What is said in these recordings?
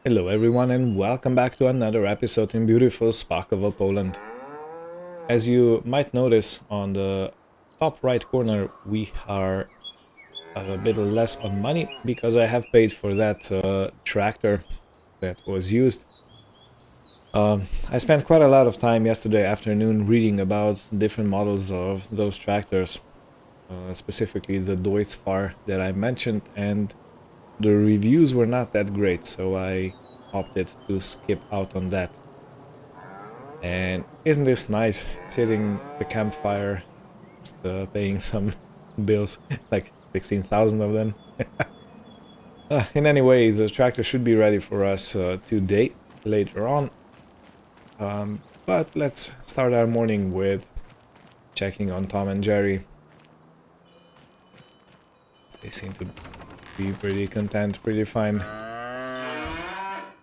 Hello everyone and welcome back to another episode in beautiful Spakovo, Poland. As you might notice on the top right corner we are a bit less on money because I have paid for that tractor that was used. I spent quite a lot of time yesterday afternoon reading about different models of those tractors, specifically the Deutz-Fahr that I mentioned, and the reviews were not that great, so I opted to skip out on that. And isn't this nice, sitting at the campfire, just paying some bills, like 16,000 of them. In any way, the tractor should be ready for us today, later on. But let's start our morning with checking on Tom and Jerry. They seem to be pretty content, pretty fine.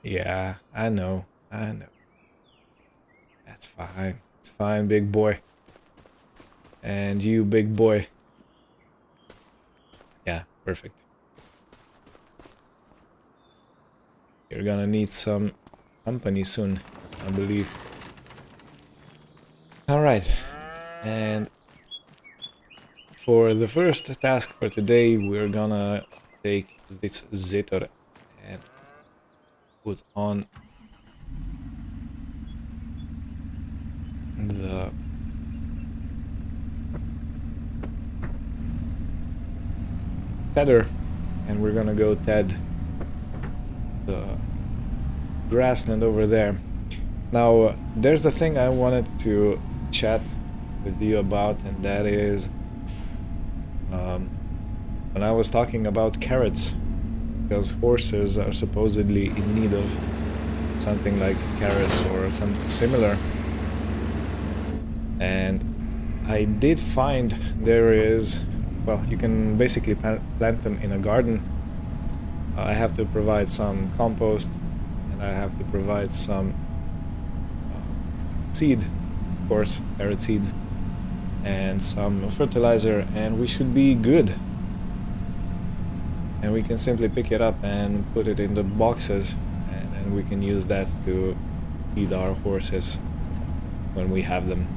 Yeah, I know. That's fine. It's fine, big boy. And you, big boy. Yeah, perfect. You're gonna need some company soon, I believe. Alright, and for the first task for today, we're gonna take this Zetor and put on the tether, and we're gonna go TED the grassland over there. Now, there's a thing I wanted to chat with you about, and that is when I was talking about carrots, because horses are supposedly in need of something like carrots or something similar. And I did find there is, well, you can basically plant them in a garden. I have to provide some compost, and I have to provide some seed, of course, carrot seeds, and some fertilizer, and we should be good. And we can simply pick it up and put it in the boxes, and then we can use that to feed our horses when we have them.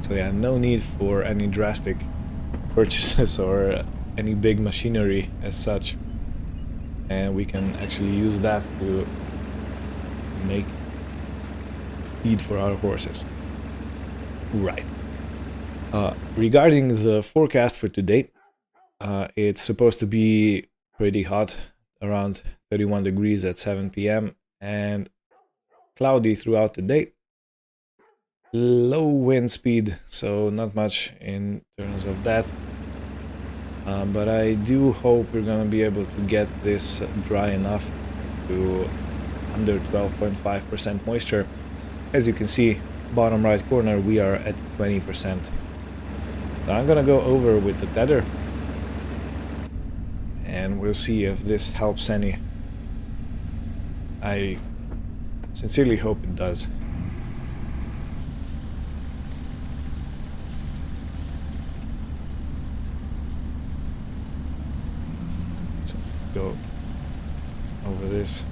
So yeah, no need for any drastic purchases or any big machinery as such. And we can actually use that to make feed for our horses. Right. Regarding the forecast for today, it's supposed to be pretty hot, around 31 degrees at 7 p.m. and cloudy throughout the day. Low wind speed, so not much in terms of that. But I do hope we're gonna be able to get this dry enough to under 12.5% moisture. As you can see, bottom right corner, we are at 20%. Now I'm gonna go over with the tether, and we'll see if this helps any. I sincerely hope it does. So go over this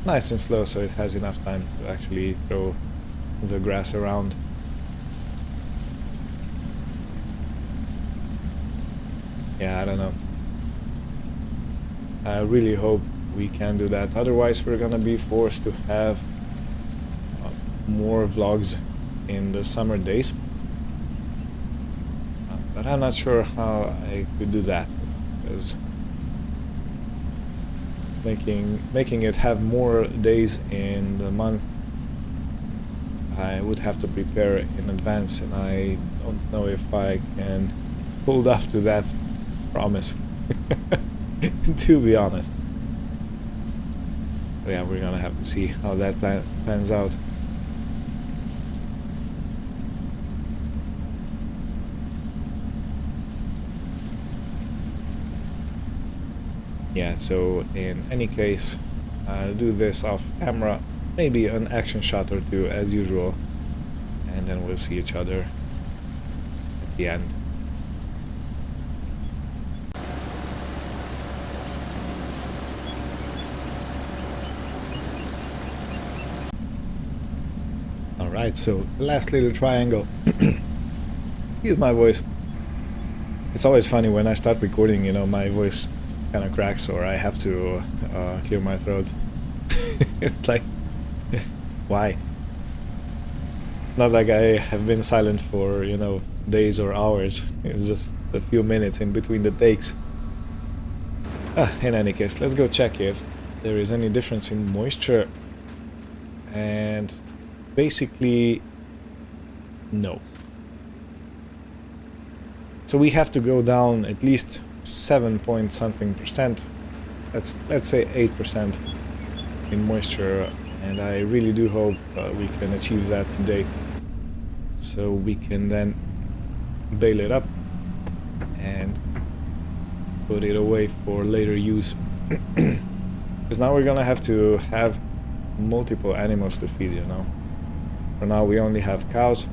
nice and slow so it has enough time to actually throw the grass around. Yeah, I don't know. I really hope we can do that. Otherwise, we're gonna be forced to have more vlogs in the summer days. But I'm not sure how I could do that, because making it have more days in the month, I would have to prepare in advance, and I don't know if I can hold up to that promise. To be honest. But yeah, we're gonna have to see how that pans out. Yeah, so in any case, I'll do this off camera, maybe an action shot or two as usual, and then we'll see each other at the end. Alright, so the last little triangle. Excuse my voice. It's always funny when I start recording, you know, my voice kind of cracks or I have to clear my throat. It's like, why? It's not like I have been silent for, you know, days or hours. It's just a few minutes in between the takes. In any case, let's go check if there is any difference in moisture. And basically, no. So we have to go down at least 7 point something percent. Let's say 8% in moisture, and I really do hope we can achieve that today. So we can then bale it up and put it away for later use. Because now we're gonna have to have multiple animals to feed, you know. For now we only have cows,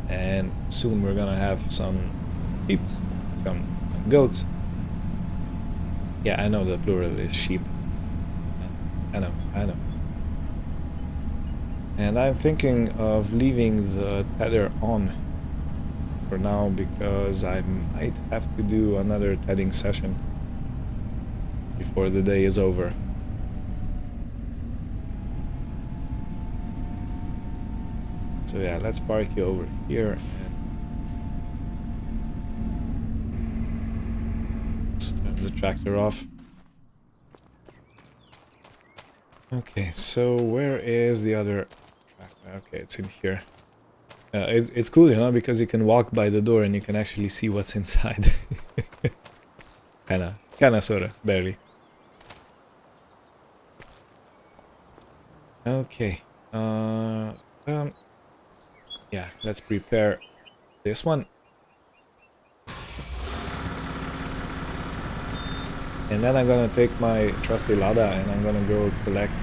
and soon we're gonna have some sheep, some goats. Yeah, I know the plural is sheep. I know. And I'm thinking of leaving the tether on for now because I might have to do another tedding session before the day is over. So yeah, let's park you over here and let's turn the tractor off. Okay, so where is the other tractor? Okay, it's in here. It's cool, you know, because you can walk by the door and you can actually see what's inside. Kinda, sorta, barely. Okay. Yeah, let's prepare this one. And then I'm gonna take my trusty Lada and I'm gonna go collect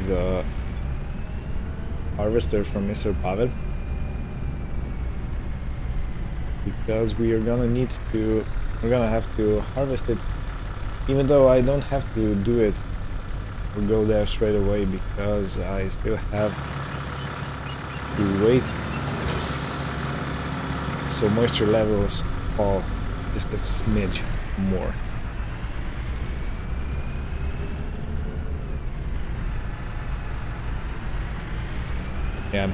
the harvester from Mr. Pavel. Because we're gonna have to harvest it, even though I don't have to do it or go there straight away because I still have to wait so moisture levels fall just a smidge more. Yeah,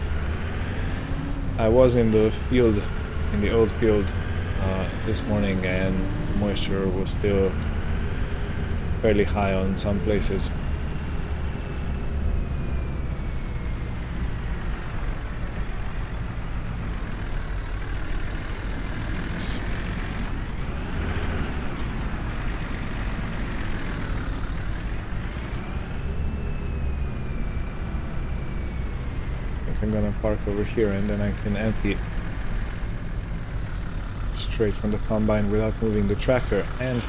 I was in the field, in the old field this morning, and moisture was still fairly high on some places. I'm gonna park over here and then I can empty straight from the combine without moving the tractor, and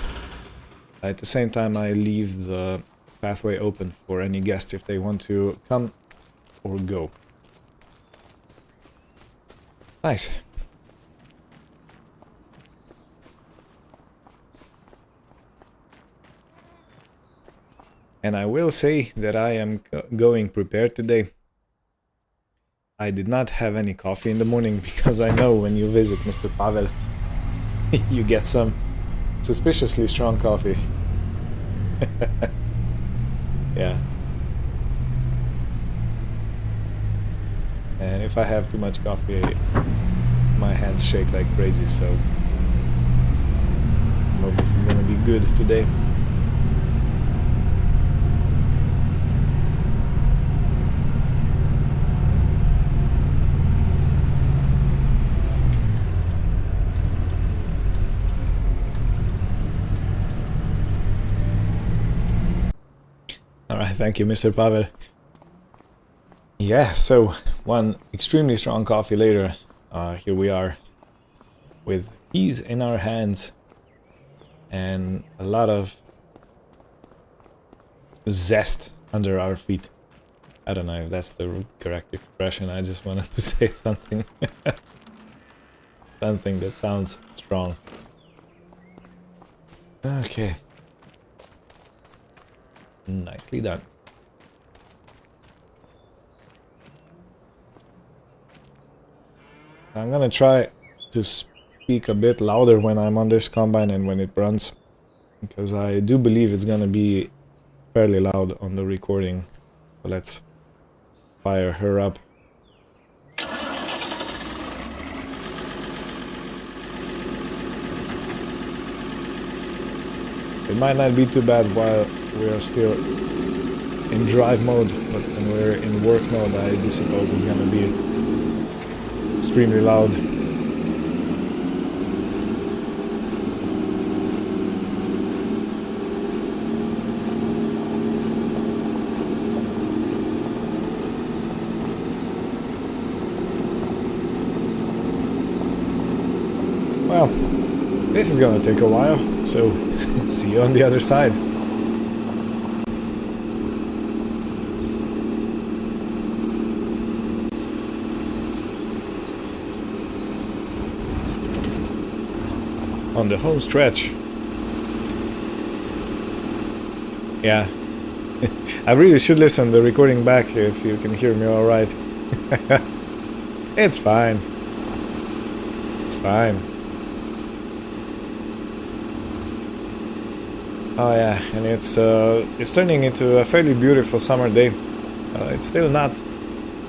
at the same time I leave the pathway open for any guests if they want to come or go. Nice. And I will say that I am going prepared today. I did not have any coffee in the morning because I know when you visit Mr. Pavel, you get some suspiciously strong coffee. Yeah. And if I have too much coffee, my hands shake like crazy, so I hope this is gonna be good today. Alright, thank you, Mr. Pavel. Yeah, so one extremely strong coffee later, here we are with keys in our hands and a lot of zest under our feet. I don't know if that's the correct expression, I just wanted to say something. Something that sounds strong. Okay. Nicely done. I'm gonna try to speak a bit louder when I'm on this combine and when it runs, because I do believe it's gonna be fairly loud on the recording. So let's fire her up. It might not be too bad while we are still in drive mode, but when we're in work mode, I do suppose it's gonna be extremely loud. Well, this is gonna take a while, so see you on the other side. On the home stretch. Yeah. I really should listen to the recording back if you can hear me alright. It's fine. It's fine. Oh yeah, and it's turning into a fairly beautiful summer day. It's still not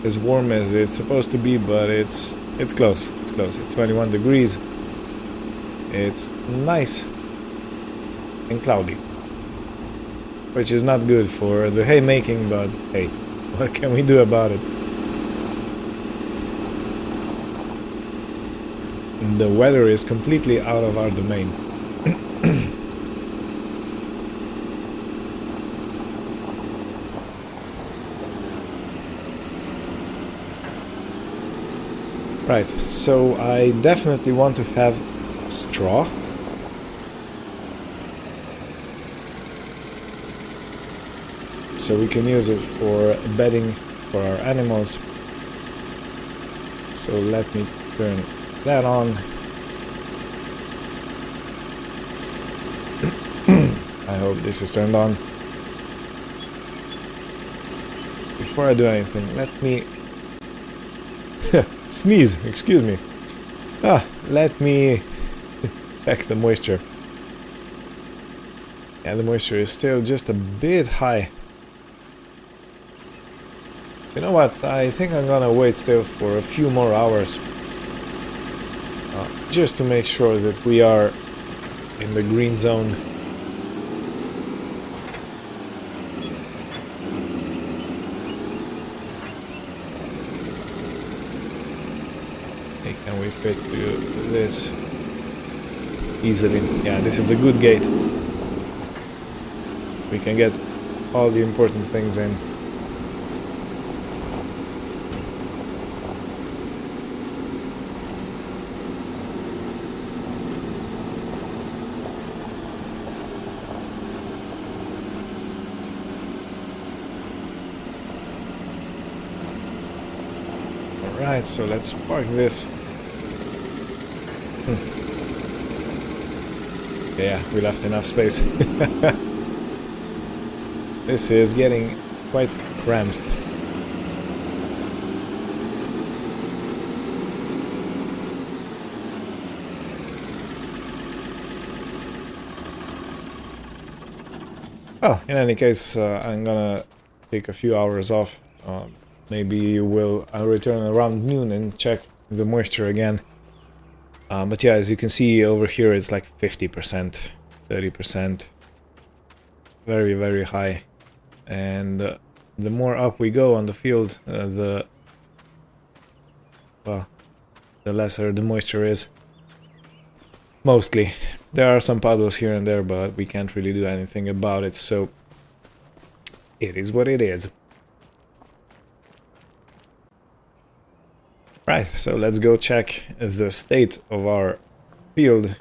as warm as it's supposed to be, but it's close. It's close. It's 21 degrees. It's nice and cloudy, which is not good for the haymaking, but hey, what can we do about it? The weather is completely out of our domain. Right, so I definitely want to have straw. So we can use it for bedding for our animals. So let me turn that on. I hope this is turned on. Before I do anything, let me sneeze, excuse me. Let me check the moisture. Yeah, the moisture is still just a bit high. You know what? I think I'm gonna wait still for a few more hours. Just to make sure that we are in the green zone. Hey, can we fit through this easily? Yeah, this is a good gate. We can get all the important things in. Alright, so let's park this. Yeah, we left enough space. This is getting quite cramped. Well, in any case, I'm gonna take a few hours off. Maybe I'll return around noon and check the moisture again. But yeah, as you can see over here, it's like 50%, 30%. Very, very high. And the more up we go on the field, the lesser the moisture is. Mostly. There are some puddles here and there, but we can't really do anything about it, so it is what it is. Right, so let's go check the state of our field.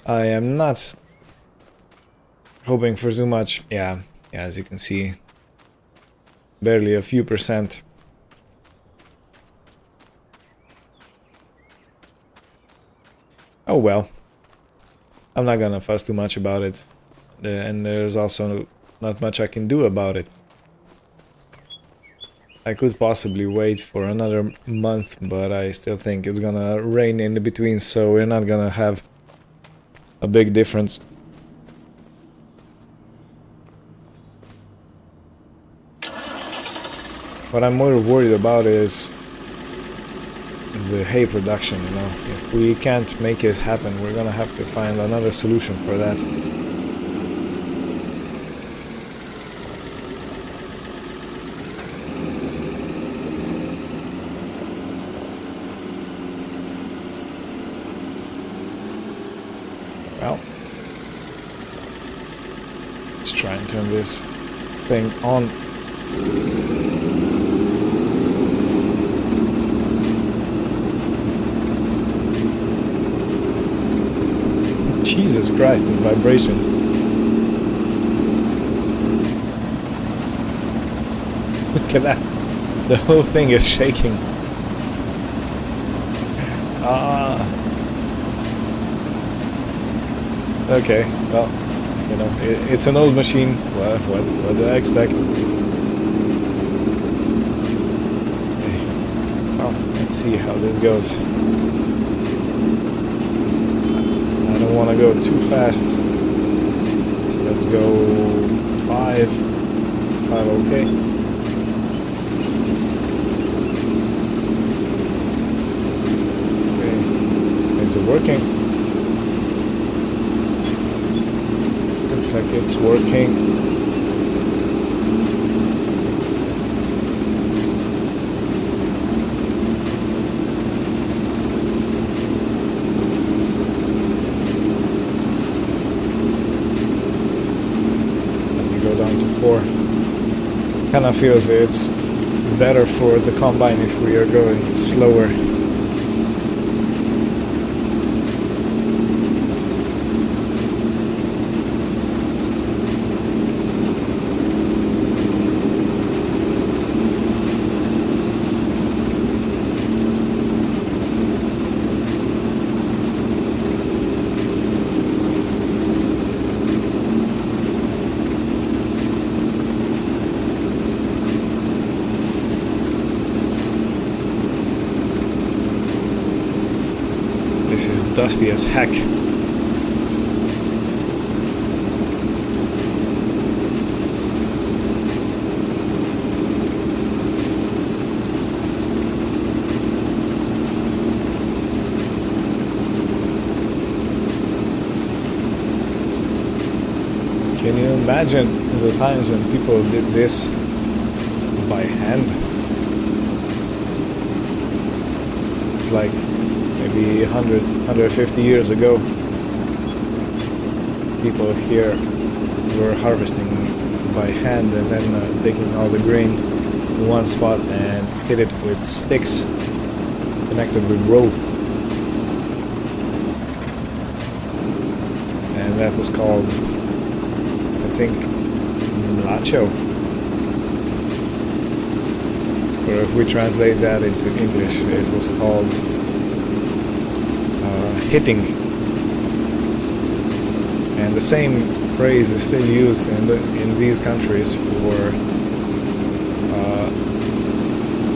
I am not hoping for too much. Yeah, as you can see, barely a few percent. Oh well, I'm not gonna fuss too much about it, and there's also not much I can do about it. I could possibly wait for another month, but I still think it's gonna rain in the between, so we're not gonna have a big difference. What I'm more worried about is the hay production, you know. If we can't make it happen, we're gonna have to find another solution for that. Well, let's try and turn this thing on. Jesus Christ, the vibrations. Look at that. The whole thing is shaking. Okay, well, you know, it's an old machine. What did I expect? Okay. Well, let's see how this goes. I don't want to go too fast, so let's go 5, okay. Okay, is it working? Looks like it's working. Kinda feels it's better for the combine if we are going slower. This is dusty as heck. Can you imagine the times when people did this by hand? It's like maybe 100, 150 years ago, people here were harvesting by hand and then taking all the grain in one spot and hit it with sticks connected with rope. And that was called, I think, mlacho. Or if we translate that into English, it was called hitting. And the same phrase is still used in these countries for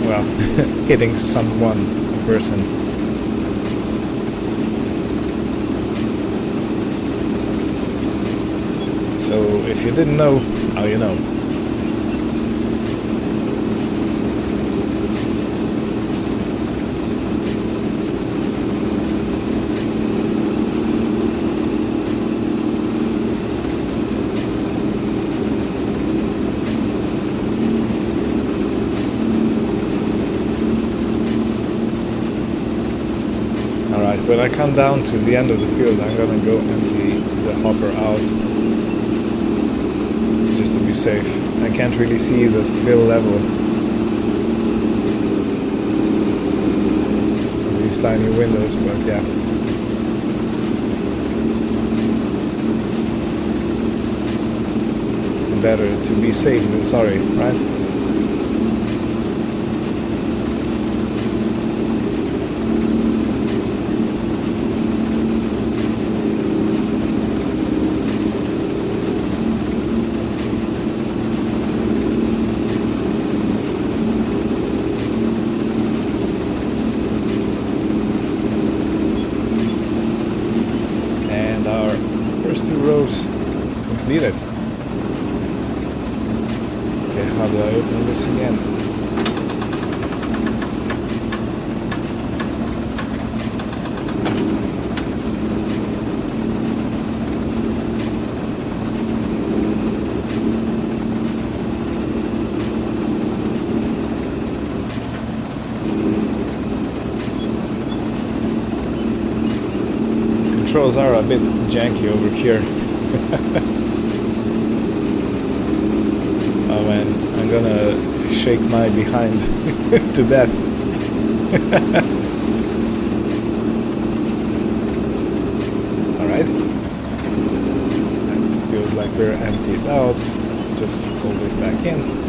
well, hitting someone, a person. So if you didn't know, now you know. When I come down to the end of the field, I'm gonna go empty the hopper out just to be safe. I can't really see the fill level of these tiny windows, but yeah. Better to be safe than sorry, right? read it. Okay, how do I open this again? Controls are a bit janky over here. Oh man, I'm gonna shake my behind to death. Alright. That feels like we're emptied out. Just pull this back in.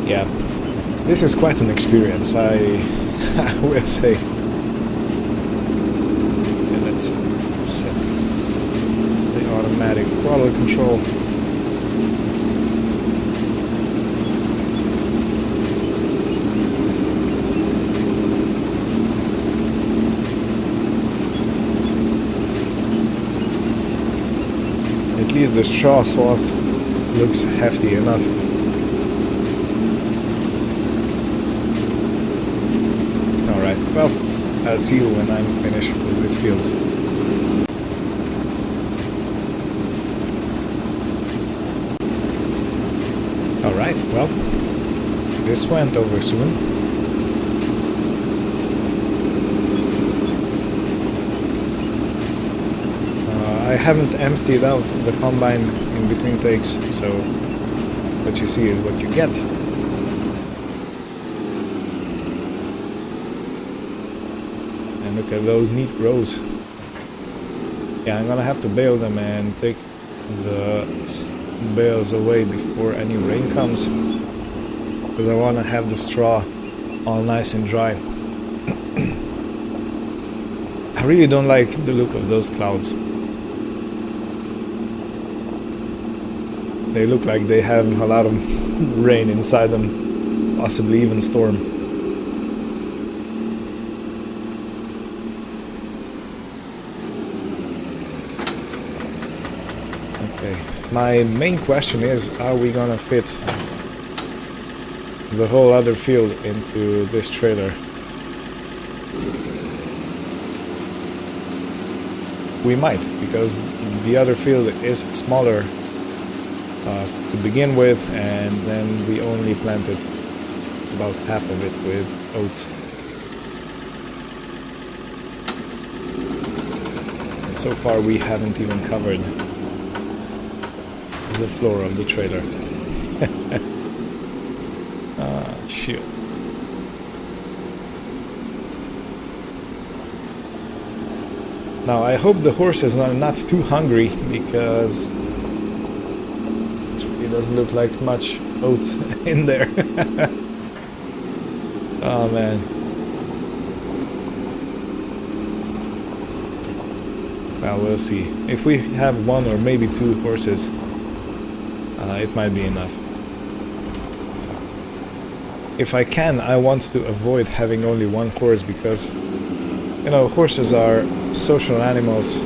Yeah, this is quite an experience, I will say. Okay, let's set the automatic throttle control. At least the straw swath looks hefty enough. Well, I'll see you when I'm finished with this field. Alright, well, this went over soon. I haven't emptied out the combine in between takes, so what you see is what you get. Look at those neat rows. Yeah, I'm gonna have to bale them and take the bales away before any rain comes, because I want to have the straw all nice and dry. I really don't like the look of those clouds. They look like they have a lot of rain inside them, possibly even storm. My main question is, are we gonna fit the whole other field into this trailer? We might, because the other field is smaller to begin with, and then we only planted about half of it with oats. And so far we haven't even covered the floor of the trailer. Ah, shoot. Now I hope the horses are not too hungry, because it doesn't look like much oats in there. Oh man. Well, we'll see. If we have one or maybe two horses, it might be enough. If I can, I want to avoid having only one horse, because, you know, horses are social animals,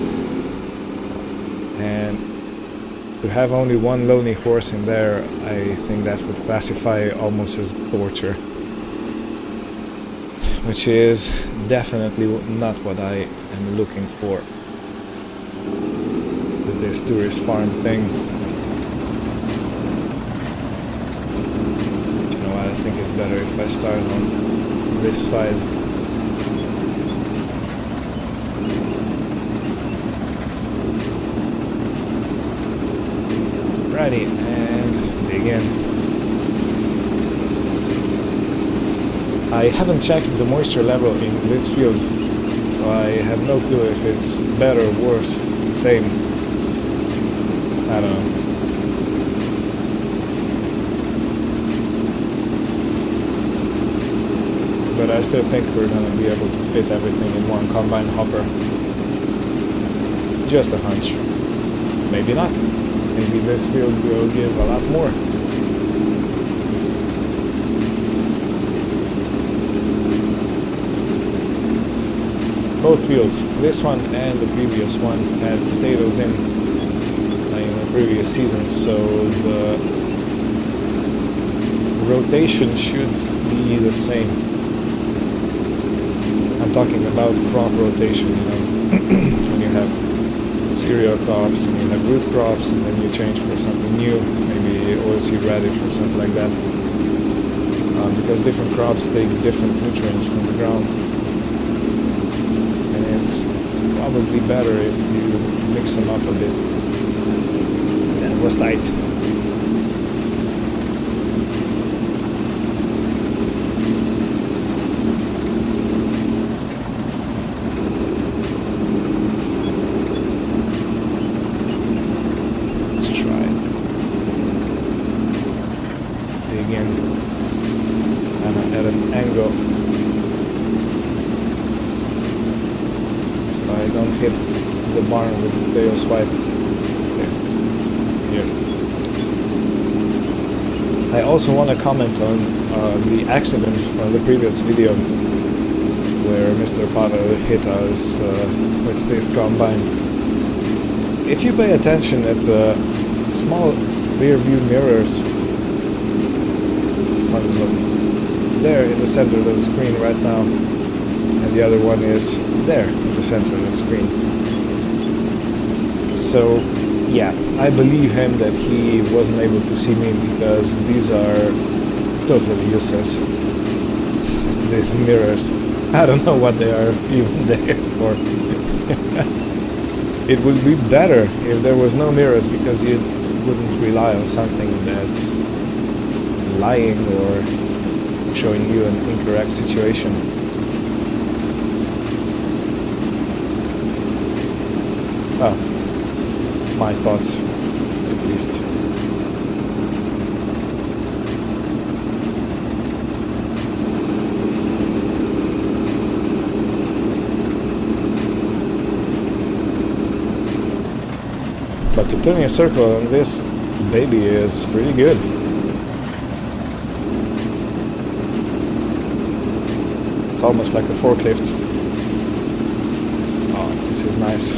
and to have only one lonely horse in there, I think that would classify almost as torture, which is definitely not what I am looking for with this tourist farm thing. I think it's better if I start on this side. Righty, and dig in. I haven't checked the moisture level in this field, so I have no clue if it's better, worse, the same. I don't know. but I still think we're gonna be able to fit everything in one combine hopper. Just a hunch. Maybe not. Maybe this field will give a lot more. Both fields, this one and the previous one, had potatoes in the previous season, so the rotation should be the same. I'm talking about crop rotation, you know, when you have cereal crops and you have root crops and then you change for something new, maybe oilseed radish or something like that. Because different crops take different nutrients from the ground. And it's probably better if you mix them up a bit. That was tight. At an angle so I don't hit the barn with the tail swipe. Here. I also want to comment on the accident from the previous video where Mr. Pavel hit us with this combine. If you pay attention at the small rear view mirrors, one is there in the center of the screen right now, and the other one is there in the center of the screen. So yeah, I believe him that he wasn't able to see me because these are totally useless. These mirrors, I don't know what they are even there for. It would be better if there was no mirrors, because you wouldn't rely on something that's lying or showing you an incorrect situation. Well, my thoughts, at least. But to turn a circle on this baby is pretty good. Almost like a forklift. Oh, this is nice.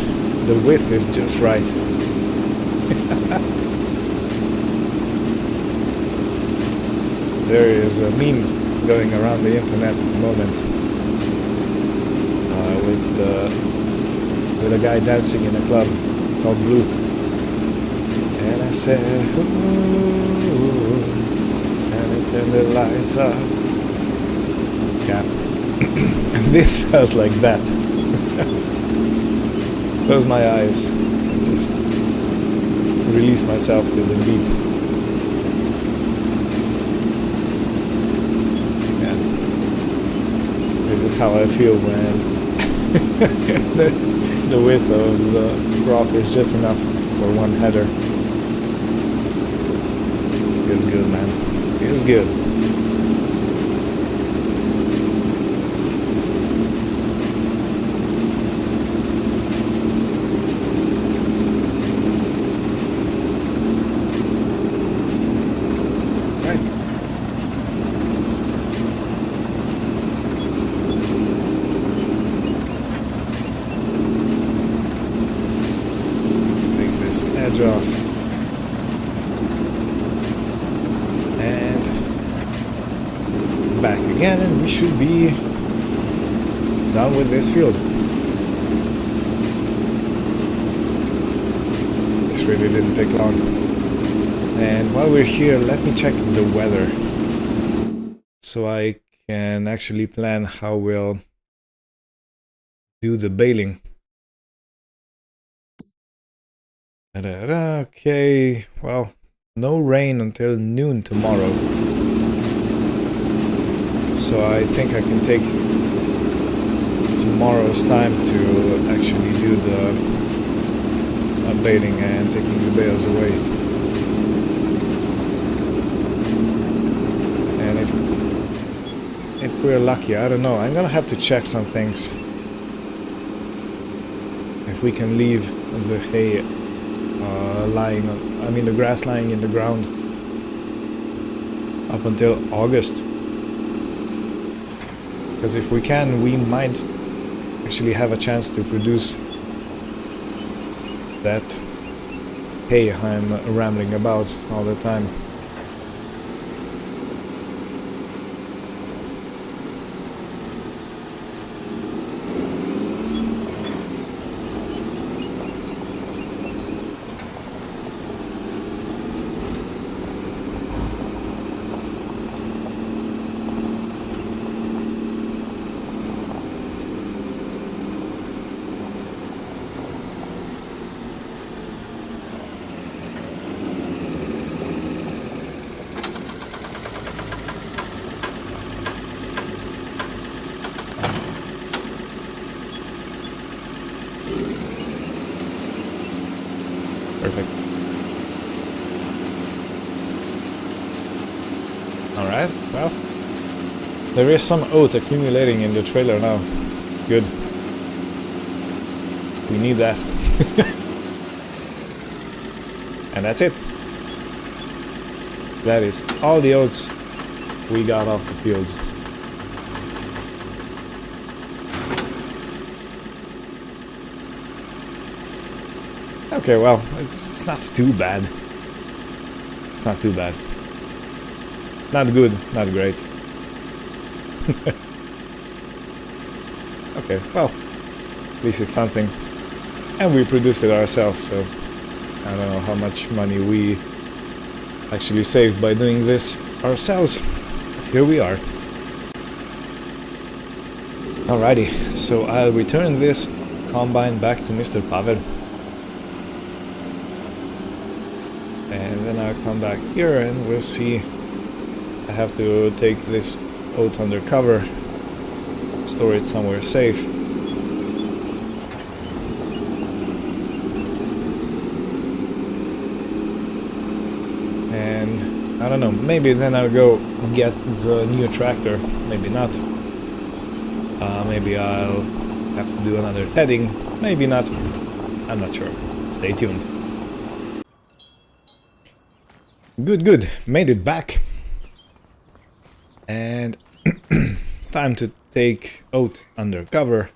The width is just right. There is a meme going around the internet at the moment with a guy dancing in a club. It's all blue. And I said, ooh, and it turned the lights up. Yeah. And this felt like that. Close my eyes and just release myself to the beat. And this is how I feel when the width of the crop is just enough for one header. Feels good, man. Feels good. Edge off, and back again, and we should be done with this field. This really didn't take long. And while we're here, let me check the weather so I can actually plan how we'll do the baling. Okay, well, no rain until noon tomorrow. So I think I can take tomorrow's time to actually do the baling and taking the bales away. And if we're lucky. I don't know. I'm gonna have to check some things. If we can leave the hay lying on, I mean the grass lying in the ground up until August. Because if we can, we might actually have a chance to produce that hay I'm rambling about all the time. Perfect. Alright, well, there is some oat accumulating in the trailer now. Good. We need that. And that's it. That is all the oats we got off the fields. Okay, well, it's not too bad. It's not too bad. Not good, not great. Okay, well, at least it's something. And we produced it ourselves, so I don't know how much money we actually saved by doing this ourselves. But here we are. Alrighty, so I'll return this combine back to Mr. Pavel. And then I'll come back here and we'll see. I have to take this oat under cover, store it somewhere safe. And I don't know, maybe then I'll go get the new tractor, maybe not. Maybe I'll have to do another heading, maybe not. I'm not sure. Stay tuned. Good, made it back. And time to take oat under cover.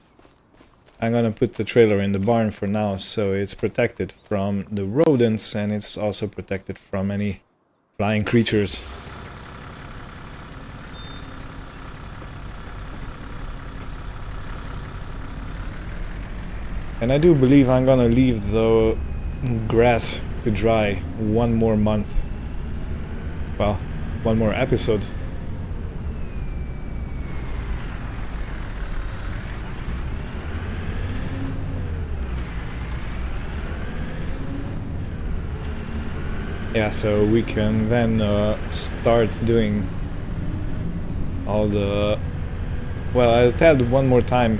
I'm gonna put the trailer in the barn for now, so it's protected from the rodents and it's also protected from any flying creatures. And I do believe I'm gonna leave the grass to dry one more month. Well, one more episode. Yeah, so we can then start doing all the... Well, I'll tell one more time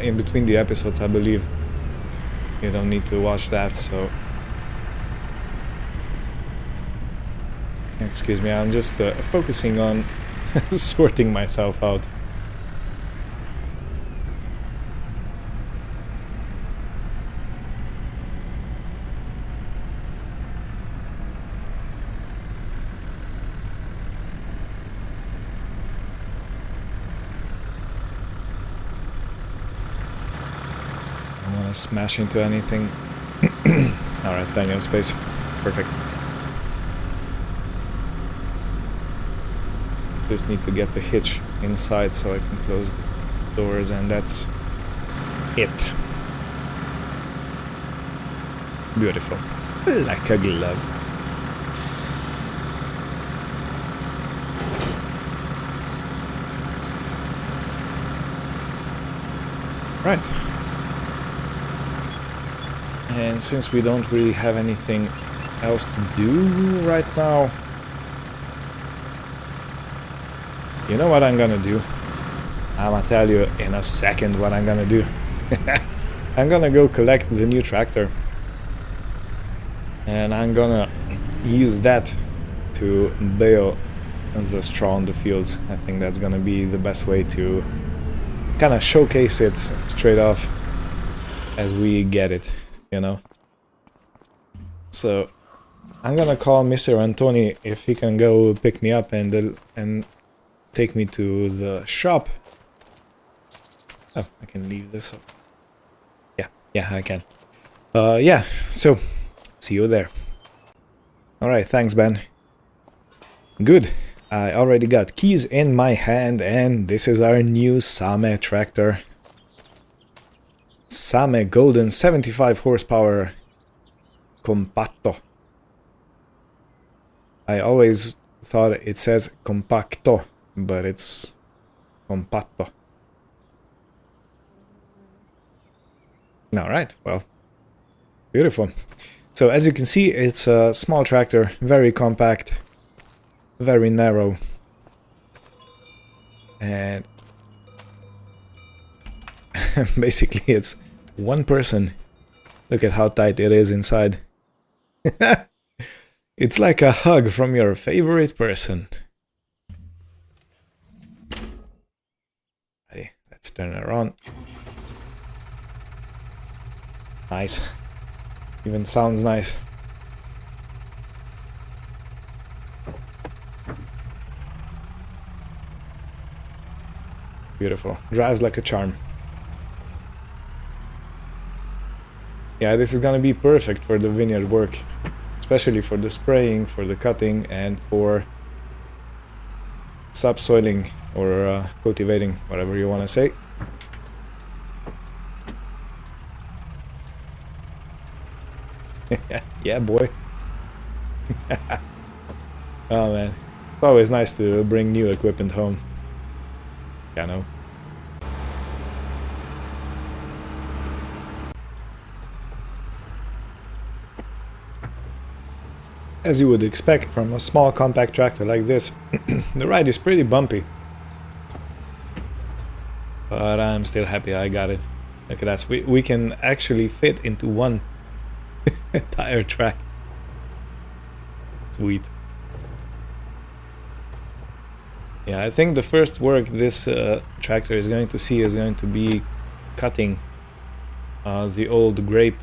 in between the episodes, I believe. You don't need to watch that, so... Excuse me, I'm just focusing on sorting myself out. I don't want to smash into anything. Alright, plenty of space. Perfect. Just need to get the hitch inside so I can close the doors, and that's it. Beautiful. Like a glove. Right. And since we don't really have anything else to do right now, you know what I'm gonna do? I'm gonna tell you in a second what I'm gonna do. I'm gonna go collect the new tractor. And I'm gonna use that to bale the straw on the fields. I think that's gonna be the best way to kind of showcase it straight off as we get it, you know. So I'm gonna call Mr. Antoni if he can go pick me up and take me to the shop. Oh, I can leave this up. Yeah, I can. Yeah, so see you there. Alright, thanks, Ben. Good. I already got keys in my hand, and this is our new Same tractor. Same Golden 75 horsepower Compatto. I always thought it says Compacto, but it's Compatto. Alright, well, beautiful. So as you can see, it's a small tractor, very compact, very narrow, and basically it's one person. Look at how tight it is inside. It's like a hug from your favorite person. Ready, let's turn it on. Nice. Even sounds nice. Beautiful. Drives like a charm. Yeah, this is gonna be perfect for the vineyard work. Especially for the spraying, for the cutting, and for subsoiling or cultivating, whatever you want to say. Yeah, boy. Oh man, it's always nice to bring new equipment home. Yeah, no. As you would expect from a small compact tractor like this, the ride is pretty bumpy. But I'm still happy I got it. Look at that, we can actually fit into one tire track. Sweet. Yeah, I think the first work this tractor is going to see is going to be cutting the old grape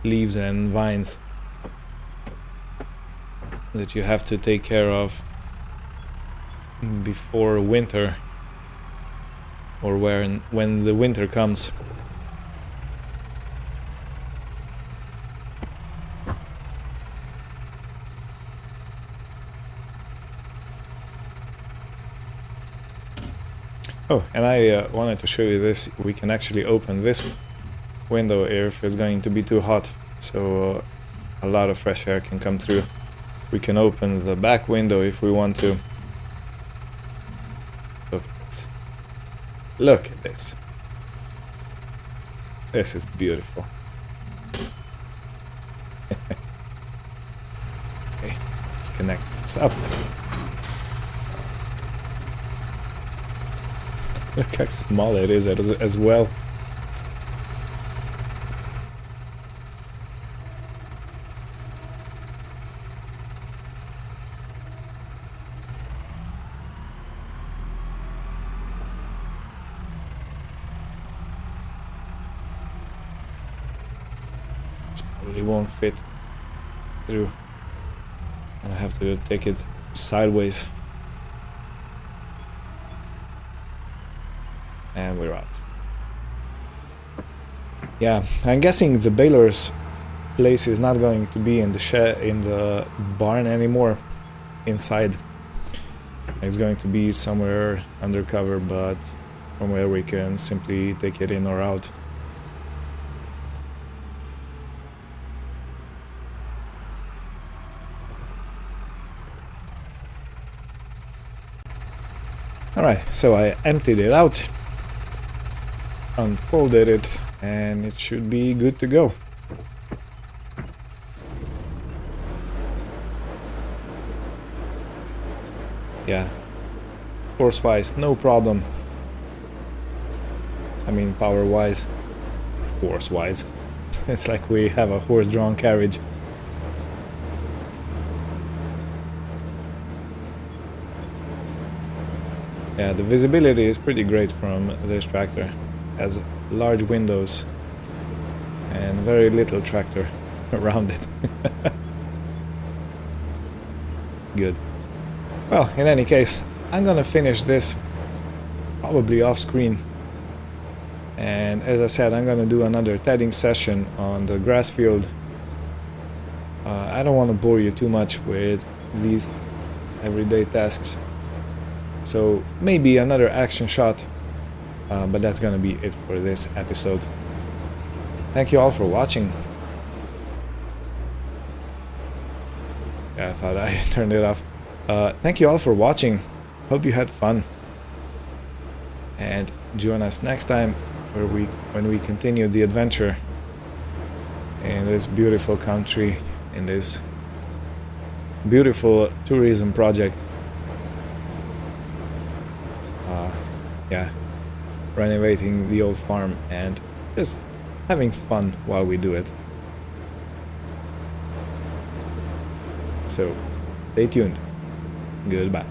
leaves and vines that you have to take care of before winter, or when the winter comes. Oh, and I wanted to show you this. We can actually open this window if it's going to be too hot, so a lot of fresh air can come through. We can open the back window if we want to. Look at this. Look at this. This is beautiful. Okay, let's connect this up. Look how small it is as well. This probably won't fit through. I have to take it sideways. And we're out. Yeah, I'm guessing the baler's place is not going to be in the in the barn anymore. Inside, it's going to be somewhere undercover, but from where we can simply take it in or out. Alright, so I emptied it out, unfolded it, and it should be good to go. Yeah, horse-wise, no problem. I mean, power-wise, horse-wise. It's like we have a horse-drawn carriage. Yeah, the visibility is pretty great from this tractor. Has large windows and very little tractor around it. Good. Well, in any case, I'm gonna finish this probably off screen. And as I said, I'm gonna do another tedding session on the grass field. I don't want to bore you too much with these everyday tasks. So maybe another action shot, but that's gonna be it for this episode. Thank you all for watching. Yeah, I thought I turned it off. Thank you all for watching. Hope you had fun. And join us next time when we continue the adventure in this beautiful country, in this beautiful tourism project. Yeah, renovating the old farm and just having fun while we do it. So, stay tuned. Goodbye.